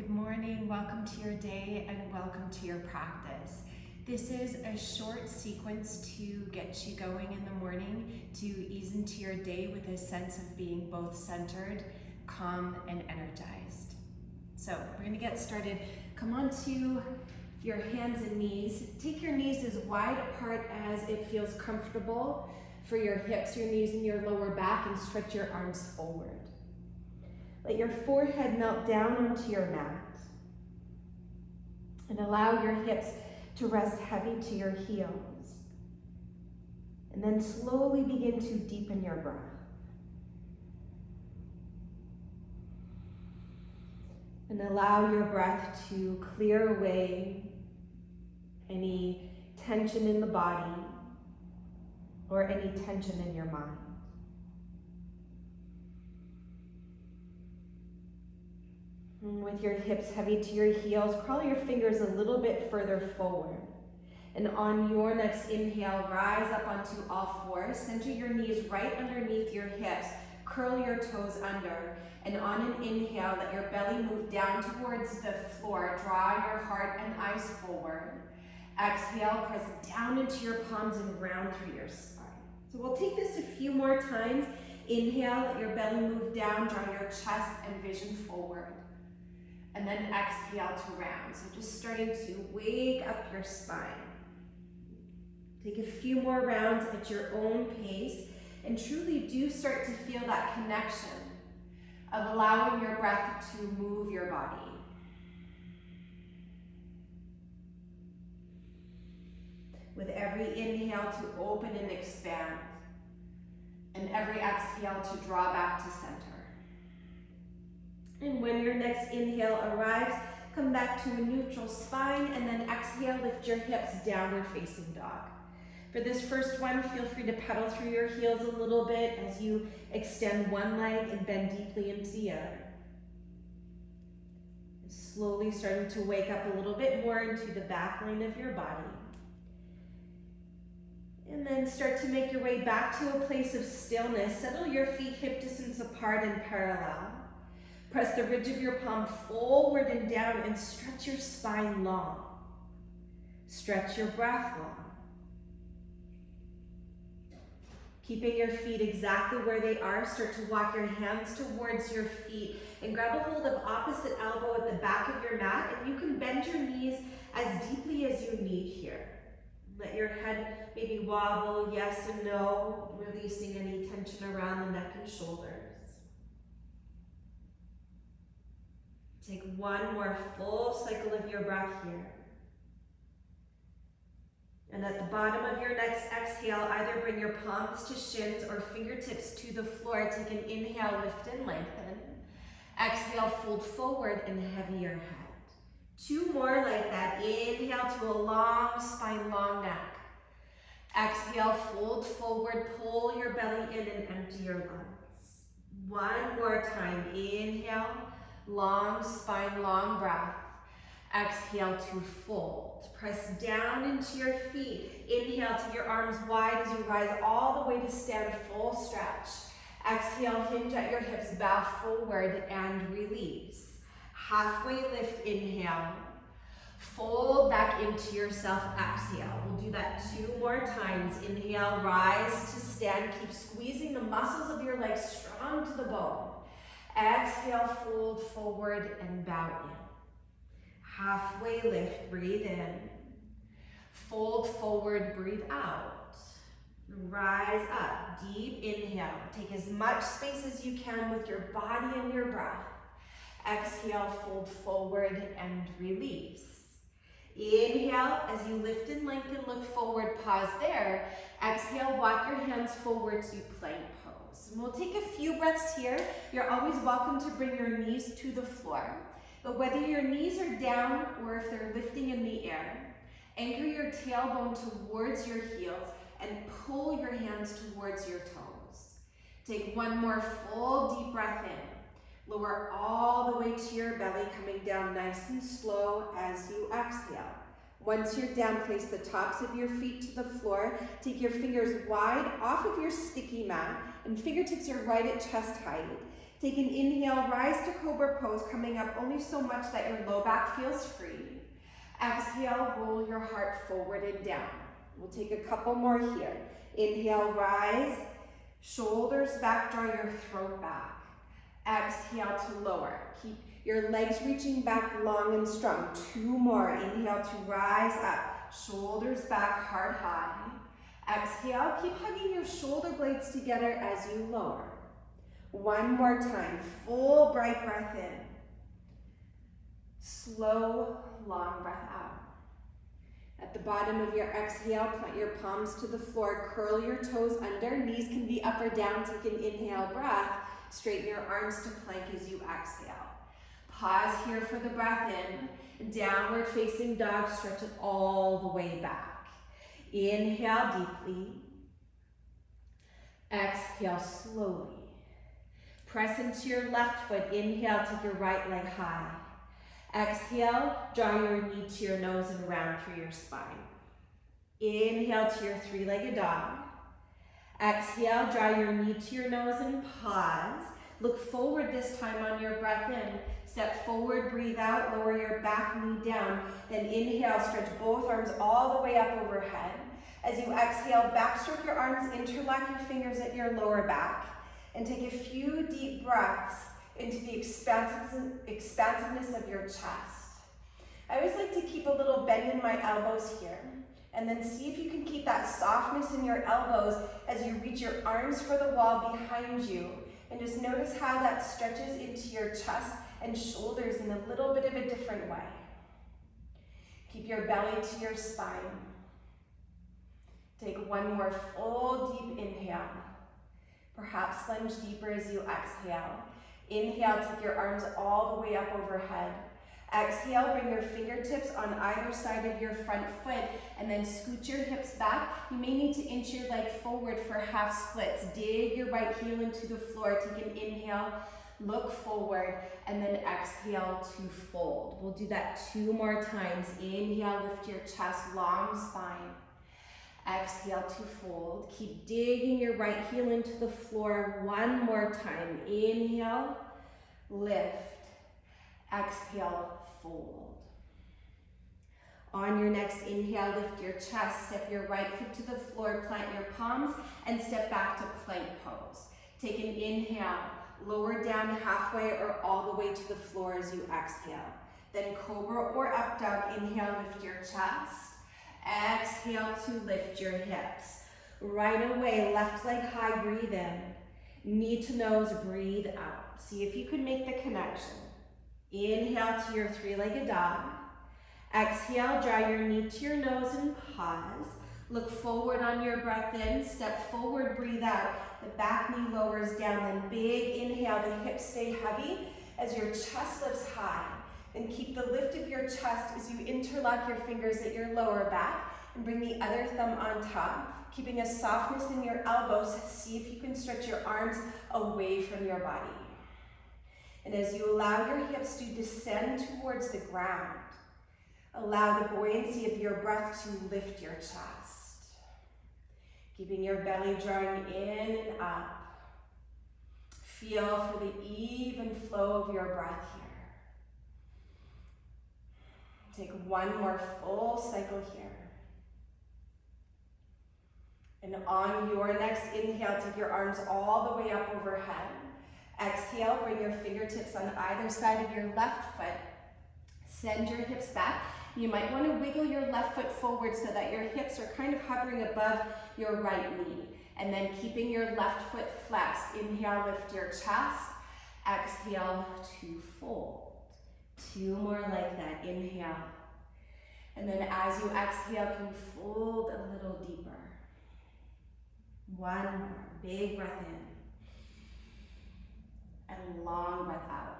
Good morning, welcome to your day and welcome to your practice. This is a short sequence to get you going in the morning, to ease into your day with a sense of being both centered, calm, and energized. So we're going to get started. Come onto your hands and knees. Take your knees as wide apart as it feels comfortable for your hips, your knees, and your lower back, and stretch your arms forward. Let your forehead melt down onto your mat. And allow your hips to rest heavy to your heels. And then slowly begin to deepen your breath. And allow your breath to clear away any tension in the body or any tension in your mind. And with your hips heavy to your heels, crawl your fingers a little bit further forward. And on your next inhale, rise up onto all fours. Center your knees right underneath your hips. Curl your toes under. And on an inhale, let your belly move down towards the floor. Draw your heart and eyes forward. Exhale, press down into your palms and ground through your spine. So we'll take this a few more times. Inhale, let your belly move down. Draw your chest and vision forward. And then exhale to round. So just starting to wake up your spine. Take a few more rounds at your own pace and truly do start to feel that connection of allowing your breath to move your body. With every inhale to open and expand, and every exhale to draw back to center. And when your next inhale arrives, come back to a neutral spine, and then exhale, lift your hips, downward facing dog. For this first one, feel free to pedal through your heels a little bit as you extend one leg and bend deeply into the other. Slowly starting to wake up a little bit more into the back line of your body. And then start to make your way back to a place of stillness. Settle your feet hip distance apart and parallel. Press the ridge of your palm forward and down and stretch your spine long. Stretch your breath long. Keeping your feet exactly where they are, start to walk your hands towards your feet and grab a hold of opposite elbow at the back of your mat, and you can bend your knees as deeply as you need here. Let your head maybe wobble, yes and no, releasing any tension around the neck and shoulders. Take one more full cycle of your breath here. And at the bottom of your next exhale, either bring your palms to shins or fingertips to the floor. Take an inhale, lift and lengthen. Exhale, fold forward and heavy your head. Two more like that. Inhale to a long spine, long neck. Exhale, fold forward, pull your belly in and empty your lungs. One more time. Inhale. Long spine, long breath. Exhale to fold. Press down into your feet. Inhale, take your arms wide as you rise all the way to stand, full stretch. Exhale, hinge at your hips, bow forward and release. Halfway lift, inhale. Fold back into yourself, exhale. We'll do that two more times. Inhale, rise to stand. Keep squeezing the muscles of your legs strong to the bone. Exhale, fold forward and bow in. Halfway lift, breathe in. Fold forward, breathe out. Rise up, deep inhale. Take as much space as you can with your body and your breath. Exhale, fold forward and release. Inhale, as you lift and lengthen, look forward, pause there. Exhale, walk your hands forward to plank pose. And we'll take a few breaths here. You're always welcome to bring your knees to the floor. But whether your knees are down or if they're lifting in the air, anchor your tailbone towards your heels and pull your hands towards your toes. Take one more full deep breath in. Lower all the way to your belly, coming down nice and slow as you exhale. Once you're down, place the tops of your feet to the floor. Take your fingers wide off of your sticky mat and fingertips are right at chest height. Take an inhale, rise to Cobra Pose, coming up only so much that your low back feels free. Exhale, roll your heart forward and down. We'll take a couple more here. Inhale, rise, shoulders back, draw your throat back. Exhale to lower. Keep your legs reaching back long and strong. 2 more. Inhale to rise up, shoulders back, heart high. Exhale, keep hugging your shoulder blades together as you lower. 1 more time, full bright breath in. Slow, long breath out. At the bottom of your exhale, plant your palms to the floor, curl your toes under, knees can be up or down, take an inhale breath, straighten your arms to plank as you exhale. Pause here for the breath in, downward facing dog, stretch it all the way back. Inhale deeply, exhale slowly. Press into your left foot, inhale, take your right leg high. Exhale, draw your knee to your nose and round through your spine. Inhale to your 3-legged dog. Exhale, draw your knee to your nose and pause. Look forward this time on your breath in. Step forward, breathe out, lower your back knee down. Then inhale, stretch both arms all the way up overhead. As you exhale, backstroke your arms, interlock your fingers at your lower back, and take a few deep breaths into the expansiveness of your chest. I always like to keep a little bend in my elbows here, and then see if you can keep that softness in your elbows as you reach your arms for the wall behind you, and just notice how that stretches into your chest and shoulders in a little bit of a different way. Keep your belly to your spine. Take 1 more full deep inhale. Perhaps plunge deeper as you exhale. Inhale, take your arms all the way up overhead. Exhale, bring your fingertips on either side of your front foot and then scoot your hips back. You may need to inch your leg forward for half splits. Dig your right heel into the floor. Take an inhale, look forward, and then exhale to fold. We'll do that 2 more times. Inhale, lift your chest, long spine. Exhale to fold. Keep digging your right heel into the floor 1 more time. Inhale, lift. Exhale, fold. On your next inhale, lift your chest, step your right foot to the floor, plant your palms, and step back to plank pose. Take an inhale, lower down halfway or all the way to the floor as you exhale. Then cobra or up dog, inhale, lift your chest. Exhale to lift your hips. Right away, left leg high, breathe in. Knee to nose, breathe out. See if you can make the connection. Inhale to your 3-legged dog. Exhale, draw your knee to your nose and pause. Look forward on your breath in, step forward, breathe out. The back knee lowers down, then big inhale, the hips stay heavy as your chest lifts high. Then keep the lift of your chest as you interlock your fingers at your lower back and bring the other thumb on top, keeping a softness in your elbows. See if you can stretch your arms away from your body. And as you allow your hips to descend towards the ground, allow the buoyancy of your breath to lift your chest. Keeping your belly drawing in and up. Feel for the even flow of your breath here. Take 1 more full cycle here. And on your next inhale, take your arms all the way up overhead. Exhale, bring your fingertips on either side of your left foot. Send your hips back. You might want to wiggle your left foot forward so that your hips are kind of hovering above your right knee. And then keeping your left foot flexed. Inhale, lift your chest. Exhale to fold. 2 more like that. Inhale. And then as you exhale, can you fold a little deeper? 1 more. Big breath in. And long breath out.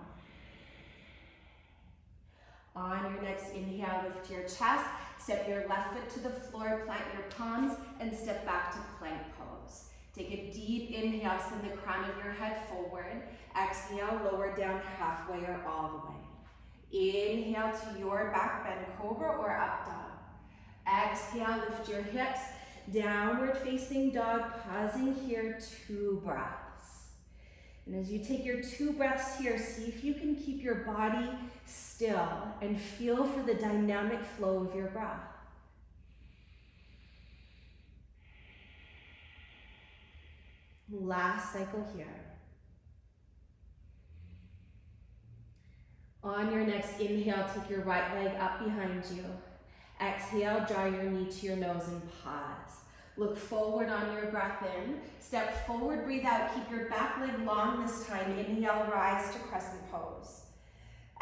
On your next inhale, lift your chest. Step your left foot to the floor, plant your palms, and step back to plank pose. Take a deep inhale, send the crown of your head forward. Exhale, lower down halfway or all the way. Inhale to your back bend, cobra or up dog. Exhale, lift your hips, downward facing dog, pausing here, 2 breaths. And as you take your 2 breaths here, see if you can keep your body still and feel for the dynamic flow of your breath. Last cycle here. On your next inhale, take your right leg up behind you. Exhale, draw your knee to your nose and pause. Look forward on your breath in. Step forward, breathe out. Keep your back leg long this time. Inhale, rise to Crescent Pose.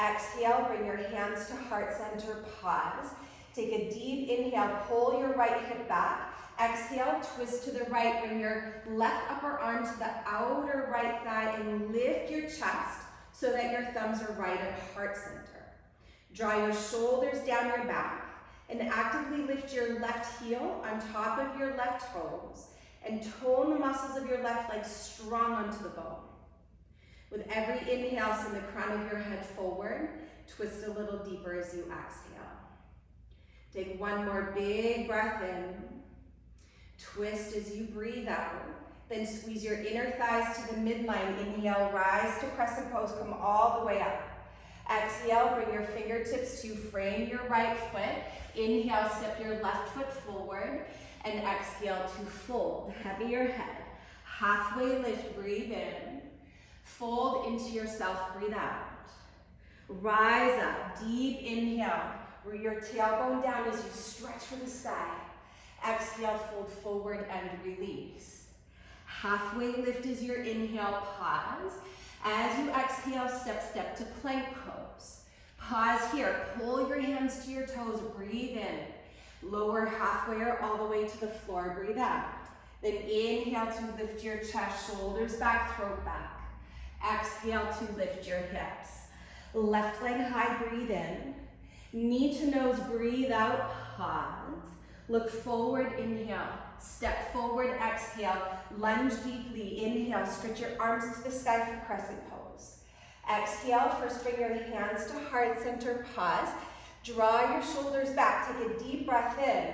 Exhale, bring your hands to heart center, pause. Take a deep inhale, pull your right hip back. Exhale, twist to the right. Bring your left upper arm to the outer right thigh and lift your chest so that your thumbs are right at heart center. Draw your shoulders down your back and actively lift your left heel on top of your left toes and tone the muscles of your left leg strong onto the bone. With every inhale, send the crown of your head forward. Twist a little deeper as you exhale. Take one more big breath in. Twist as you breathe out. Then squeeze your inner thighs to the midline. Inhale, rise to Crescent Pose. Come all the way up. Exhale, bring your fingertips to frame your right foot. Inhale, step your left foot forward. And exhale to fold. Heavier head. Halfway lift, breathe in. Fold into yourself, breathe out. Rise up, deep inhale. Root your tailbone down as you stretch for the sky. Exhale, fold forward and release. Halfway lift is your inhale, pause. As you exhale, step to plank pose. Pause here, pull your hands to your toes, breathe in. Lower halfway or all the way to the floor, breathe out. Then inhale to lift your chest, shoulders back, throat back. Exhale to lift your hips. Left leg high, breathe in. Knee to nose, breathe out, pause. Look forward, inhale. Step forward, exhale. Lunge deeply, inhale. Stretch your arms to the sky for Crescent Pose. Exhale, first bring your hands to heart center, pause. Draw your shoulders back, take a deep breath in.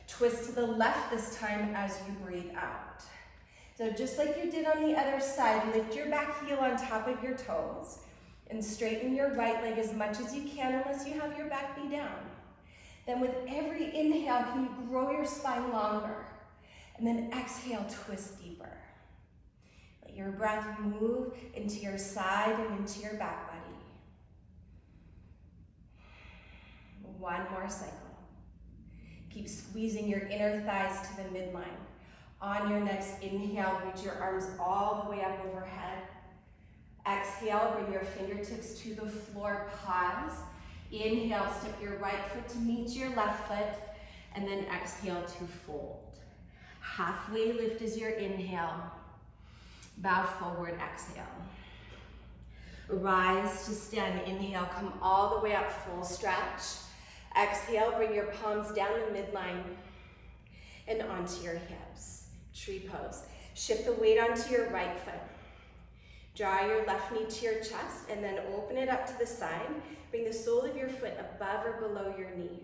Twist to the left this time as you breathe out. So just like you did on the other side, lift your back heel on top of your toes and straighten your right leg as much as you can unless you have your back knee down. Then with every inhale, can you grow your spine longer? And then exhale, twist deeper. Let your breath move into your side and into your back body. One more cycle. Keep squeezing your inner thighs to the midline. On your next inhale, reach your arms all the way up overhead. Exhale, bring your fingertips to the floor, pause. Inhale, step your right foot to meet your left foot, and then exhale to fold. Halfway lift is your inhale. Bow forward, exhale. Rise to stand, inhale, come all the way up, full stretch. Exhale, bring your palms down the midline and onto your hips. Tree pose. Shift the weight onto your right foot. Draw your left knee to your chest and then open it up to the side. Bring the sole of your foot above or below your knee.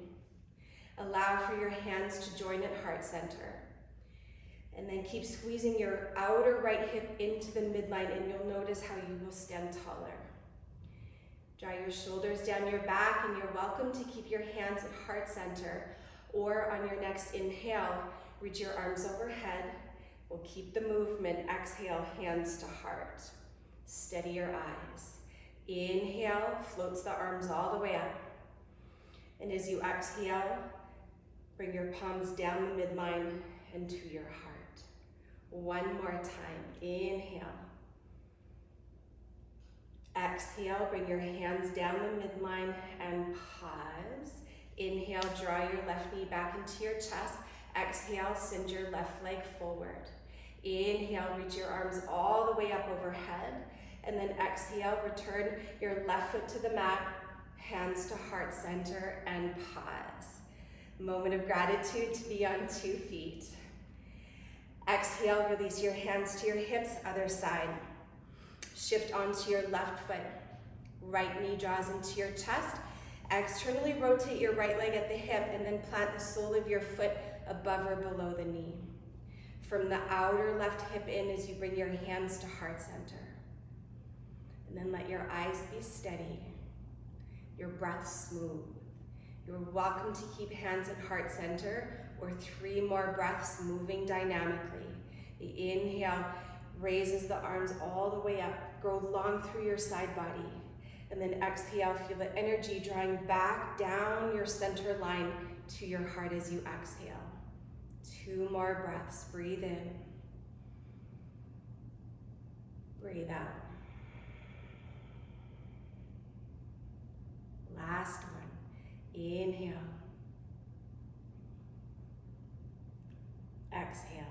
Allow for your hands to join at heart center. And then keep squeezing your outer right hip into the midline and you'll notice how you will stand taller. Draw your shoulders down your back and you're welcome to keep your hands at heart center. Or on your next inhale, reach your arms overhead. We'll keep the movement. Exhale, hands to heart. Steady your eyes. Inhale, floats the arms all the way up. And as you exhale, bring your palms down the midline and to your heart. One more time. Inhale. Exhale, bring your hands down the midline and pause. Inhale, draw your left knee back into your chest. Exhale, send your left leg forward. Inhale, reach your arms all the way up overhead. And then exhale, return your left foot to the mat, hands to heart center, and pause. Moment of gratitude to be on 2 feet. Exhale, release your hands to your hips, other side. Shift onto your left foot. Right knee draws into your chest. Externally rotate your right leg at the hip and then plant the sole of your foot above or below the knee. From the outer left hip in as you bring your hands to heart center. And then let your eyes be steady, your breath smooth. You're welcome to keep hands at heart center or 3 more breaths moving dynamically. The inhale raises the arms all the way up, grow long through your side body. And then exhale, feel the energy drawing back down your center line to your heart as you exhale. 2 more breaths, breathe in, breathe out. Last one. Inhale. Exhale.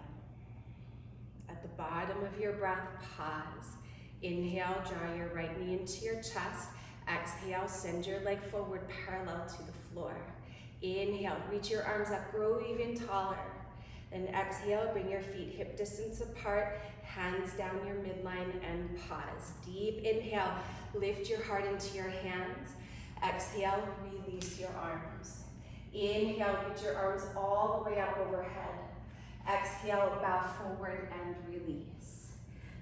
At the bottom of your breath, pause. Inhale, draw your right knee into your chest. Exhale, send your leg forward parallel to the floor. Inhale, reach your arms up, grow even taller. Then exhale, bring your feet hip distance apart, hands down your midline and pause. Deep inhale, lift your heart into your hands. Exhale, release your arms. Inhale, reach your arms all the way up overhead. Exhale, bow forward and release.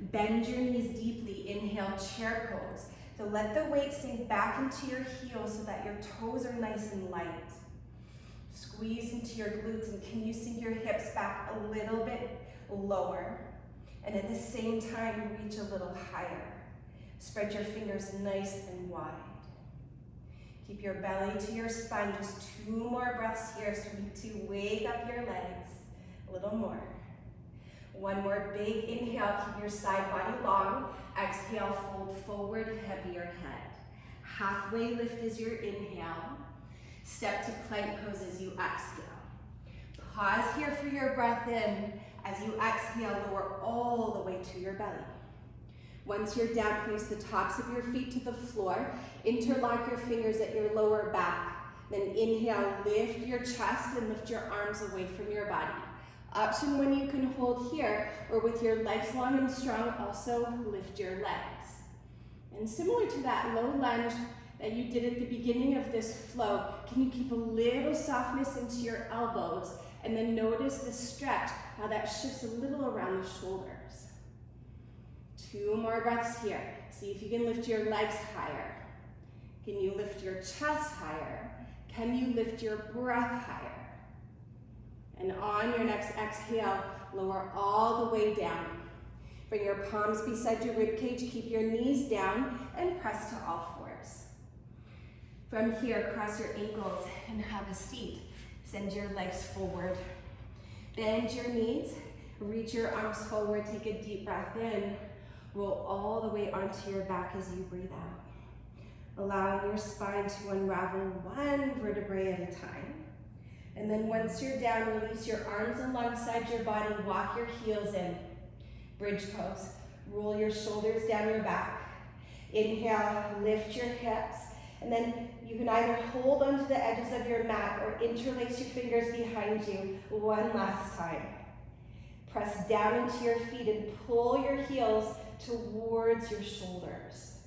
Bend your knees deeply. Inhale, chair pose. So let the weight sink back into your heels so that your toes are nice and light. Squeeze into your glutes, and can you sink your hips back a little bit lower? And at the same time, reach a little higher. Spread your fingers nice and wide. Keep your belly to your spine. Just 2 more breaths here, starting to wake up your legs. A little more. 1 more big inhale. Keep your side body long. Exhale, fold forward, heavier head. Halfway lift is your inhale. Step to plank pose as you exhale. Pause here for your breath in. As you exhale, lower all the way to your belly. Once you're down, place the tops of your feet to the floor. Interlock your fingers at your lower back. Then inhale, lift your chest and lift your arms away from your body. Option when you can hold here, or with your legs long and strong, also lift your legs. And similar to that low lunge that you did at the beginning of this flow, can you keep a little softness into your elbows, and then notice the stretch, how that shifts a little around the shoulders. 2 more breaths here. See if you can lift your legs higher. Can you lift your chest higher? Can you lift your breath higher? And on your next exhale, lower all the way down. Bring your palms beside your ribcage, keep your knees down, and press to all fours. From here, cross your ankles and have a seat. Send your legs forward. Bend your knees, reach your arms forward, take a deep breath in. Roll all the way onto your back as you breathe out. Allowing your spine to unravel 1 vertebrae at a time. And then once you're down, release your arms alongside your body, walk your heels in. Bridge pose. Roll your shoulders down your back. Inhale, lift your hips. And then you can either hold onto the edges of your mat or interlace your fingers behind you 1 last time. Press down into your feet and pull your heels towards your shoulders.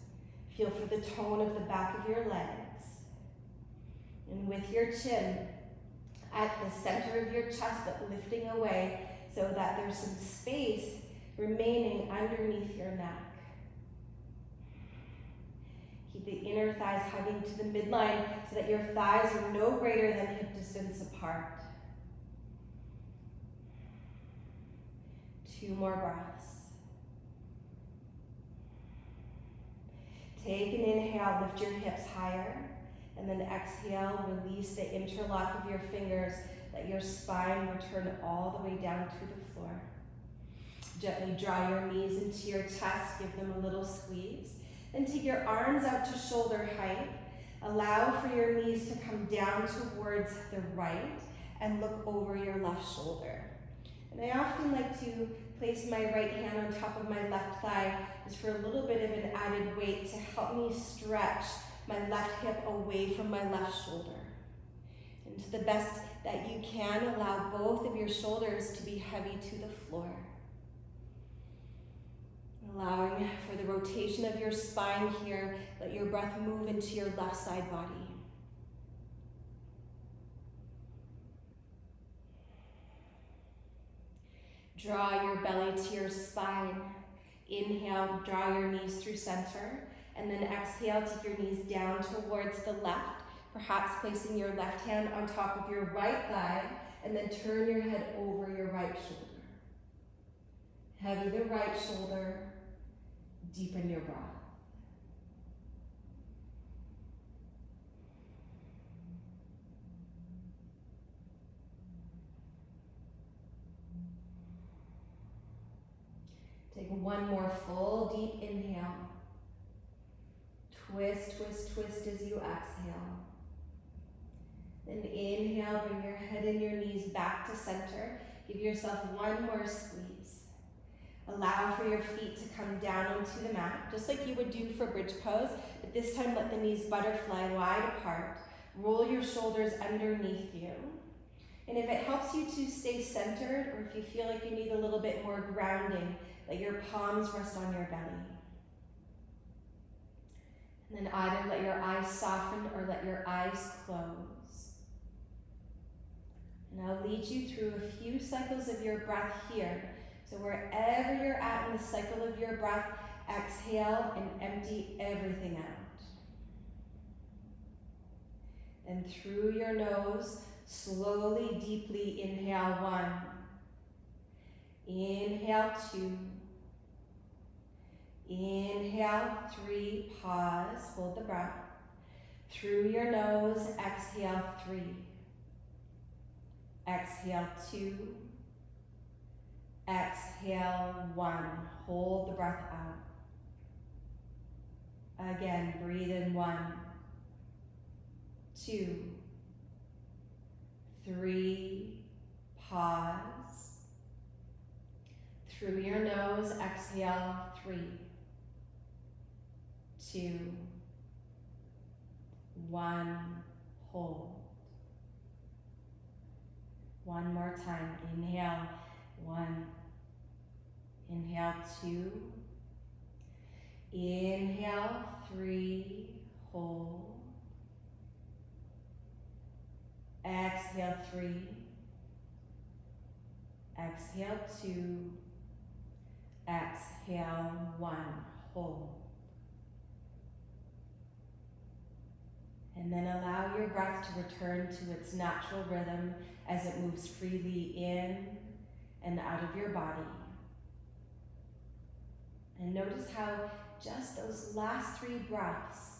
Feel for the tone of the back of your legs. And with your chin at the center of your chest, but lifting away so that there's some space remaining underneath your neck. Keep the inner thighs hugging to the midline so that your thighs are no greater than hip distance apart. 2 more breaths. Take an inhale, lift your hips higher, and then exhale, release the interlock of your fingers. Let your spine return all the way down to the floor. Gently draw your knees into your chest, give them a little squeeze. Then take your arms out to shoulder height. Allow for your knees to come down towards the right and look over your left shoulder. And I often like to place my right hand on top of my left thigh just for a little bit of an added weight to help me stretch my left hip away from my left shoulder. And to the best that you can, allow both of your shoulders to be heavy to the floor. Allowing for the rotation of your spine here, let your breath move into your left side body. Draw your belly to your spine. Inhale, draw your knees through center. And then exhale, take your knees down towards the left, perhaps placing your left hand on top of your right thigh, and then turn your head over your right shoulder. Heavy the right shoulder, deepen your breath. Take one more full deep inhale. Twist, twist, twist as you exhale. Then inhale, bring your head and your knees back to center. Give yourself one more squeeze. Allow for your feet to come down into the mat, just like you would do for bridge pose, but this time let the knees butterfly wide apart. Roll your shoulders underneath you. And if it helps you to stay centered, or if you feel like you need a little bit more grounding, let your palms rest on your belly. And then either let your eyes soften or let your eyes close. And I'll lead you through a few cycles of your breath here. So wherever you're at in the cycle of your breath, exhale and empty everything out. And through your nose, slowly, deeply inhale 1. Inhale 2. Inhale 3, pause, hold the breath. Through your nose, exhale 3. Exhale 2. Exhale 1, hold the breath out. Again, breathe in 1, 2, 3, pause. Through your nose, exhale 3, 2, 1, hold. One more time, inhale 1, inhale 2, inhale 3, hold. Exhale 3, exhale 2, exhale 1, hold. And then allow your breath to return to its natural rhythm as it moves freely in and out of your body. And notice how just those last 3 breaths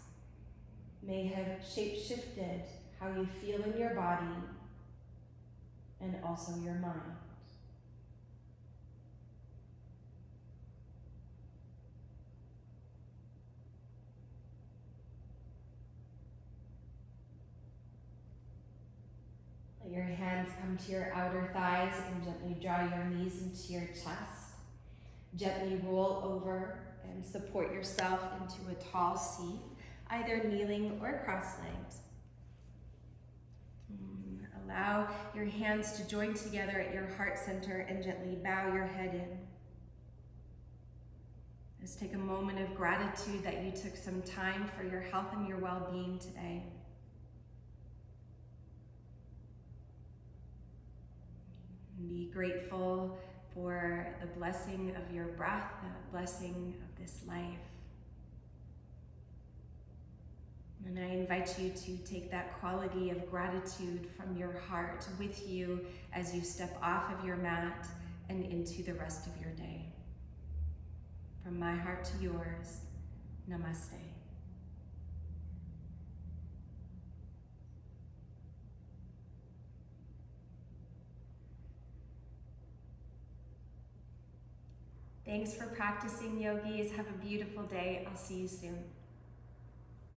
may have shape-shifted how you feel in your body and also your mind. Let your hands come to your outer thighs and gently draw your knees into your chest. Gently roll over and support yourself into a tall seat, either kneeling or cross-legged. Allow your hands to join together at your heart center and gently bow your head in. Just take a moment of gratitude that you took some time for your health and your well-being today. Be grateful for the blessing of your breath, the blessing of this life. And I invite you to take that quality of gratitude from your heart with you as you step off of your mat and into the rest of your day. From my heart to yours, namaste. Thanks for practicing, yogis. Have a beautiful day. I'll see you soon.